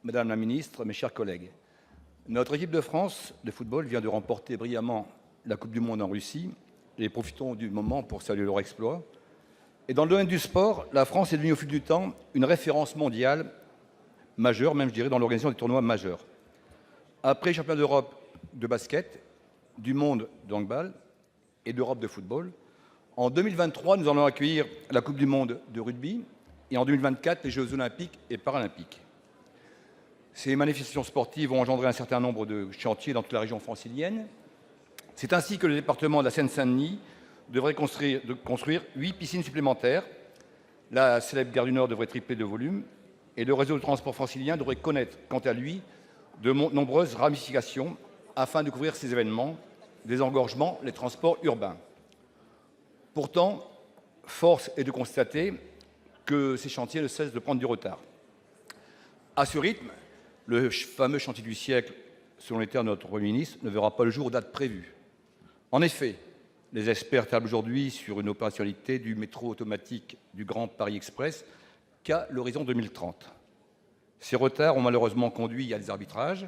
Madame la ministre, mes chers collègues, notre équipe de France de football vient de remporter brillamment la Coupe du monde en Russie et profitons du moment pour saluer leur exploit. Et dans le domaine du sport, la France est devenue au fil du temps une référence mondiale majeure, même je dirais, dans l'organisation des tournois majeurs. Après les championnats d'Europe de basket, du monde de handball et d'Europe de football, en 2023, nous allons accueillir la Coupe du monde de rugby et en 2024, les Jeux olympiques et paralympiques. Ces manifestations sportives vont engendrer un certain nombre de chantiers dans toute la région francilienne. C'est ainsi que le département de la Seine-Saint-Denis devrait construire 8 piscines supplémentaires. La célèbre gare du Nord devrait tripler de volume et le réseau de transport francilien devrait connaître, quant à lui, de nombreuses ramifications afin de couvrir ces événements, désengorgement, les transports urbains. Pourtant, force est de constater que ces chantiers ne cessent de prendre du retard. À ce rythme, le fameux chantier du siècle, selon les termes de notre Premier ministre, ne verra pas le jour aux dates prévues. En effet, les experts tablent aujourd'hui sur une opérationnalité du métro automatique du Grand Paris Express qu'à l'horizon 2030. Ces retards ont malheureusement conduit à des arbitrages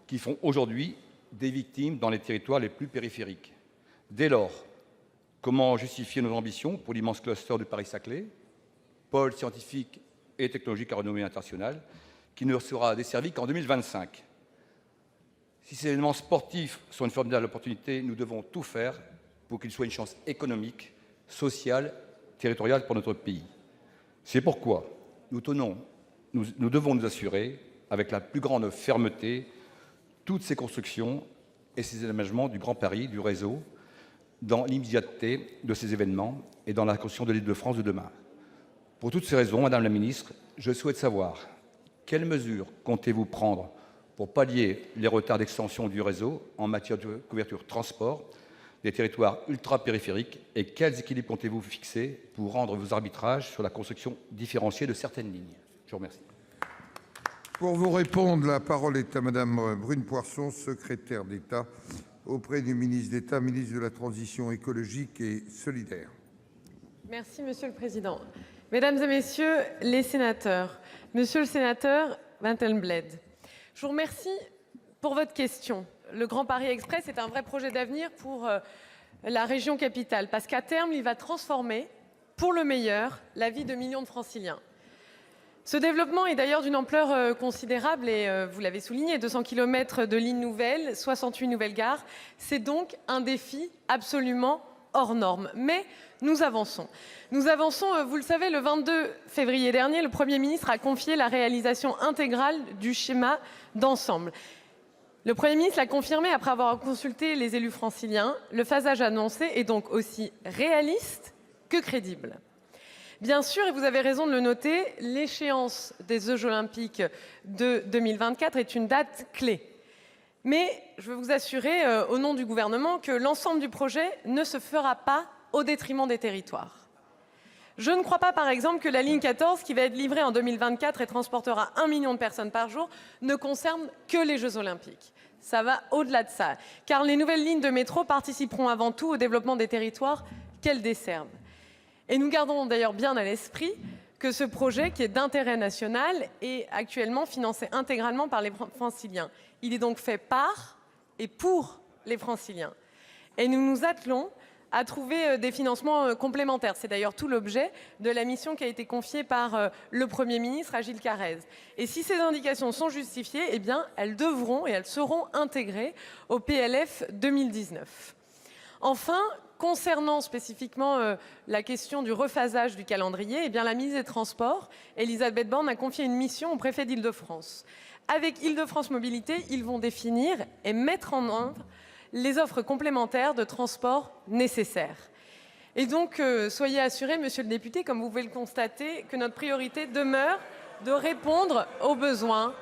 qui font aujourd'hui des victimes dans les territoires les plus périphériques. Dès lors, comment justifier nos ambitions pour l'immense cluster de Paris-Saclay, pôle scientifique et technologique à renommée internationale, qui ne sera desservi qu'en 2025 ? Si ces événements sportifs sont une formidable opportunité, nous devons tout faire pour qu'ils soient une chance économique, sociale, territoriale pour notre pays. C'est pourquoi nous devons nous assurer, avec la plus grande fermeté, toutes ces constructions et ces aménagements du Grand Paris, du réseau, dans l'immédiateté de ces événements et dans la construction de l'Île-de-France de demain. Pour toutes ces raisons, Madame la Ministre, je souhaite savoir quelles mesures comptez-vous prendre pour pallier les retards d'extension du réseau en matière de couverture transport des territoires ultra-périphériques et quels équilibres comptez-vous fixer pour rendre vos arbitrages sur la construction différenciée de certaines lignes ? Je vous remercie. Pour vous répondre, la parole est à Madame Brune Poirson, secrétaire d'État auprès du ministre d'État, ministre de la Transition écologique et solidaire. Merci, Monsieur le Président. Mesdames et Messieurs les sénateurs, Monsieur le sénateur Van Tenbled, je vous remercie pour votre question. Le Grand Paris Express est un vrai projet d'avenir pour la région capitale, parce qu'à terme, il va transformer, pour le meilleur, la vie de millions de Franciliens. Ce développement est d'ailleurs d'une ampleur considérable et vous l'avez souligné, 200 km de lignes nouvelles, 68 nouvelles gares. C'est donc un défi absolument hors norme. Mais nous avançons. Nous avançons, vous le savez, le 22 février dernier, le Premier ministre a confié la réalisation intégrale du schéma d'ensemble. Le Premier ministre l'a confirmé après avoir consulté les élus franciliens. Le phasage annoncé est donc aussi réaliste que crédible. Bien sûr, et vous avez raison de le noter, l'échéance des Jeux olympiques de 2024 est une date clé. Mais je veux vous assurer, au nom du gouvernement, que l'ensemble du projet ne se fera pas au détriment des territoires. Je ne crois pas, par exemple, que la ligne 14, qui va être livrée en 2024 et transportera 1 million de personnes par jour, ne concerne que les Jeux olympiques. Ça va au-delà de ça, car les nouvelles lignes de métro participeront avant tout au développement des territoires qu'elles desservent. Et nous gardons d'ailleurs bien à l'esprit que ce projet, qui est d'intérêt national, est actuellement financé intégralement par les Franciliens. Il est donc fait par et pour les Franciliens. Et nous nous attelons à trouver des financements complémentaires. C'est d'ailleurs tout l'objet de la mission qui a été confiée par le Premier ministre à Gilles Carrez. Et si ces indications sont justifiées, eh bien, elles devront et elles seront intégrées au PLF 2019. Enfin, concernant spécifiquement la question du rephasage du calendrier, eh bien, la ministre des Transports, Elisabeth Borne, a confié une mission au préfet d'Île-de-France. Avec Île-de-France Mobilité, ils vont définir et mettre en œuvre les offres complémentaires de transport nécessaires. Et donc, soyez assuré, monsieur le député, comme vous pouvez le constater, que notre priorité demeure de répondre aux besoins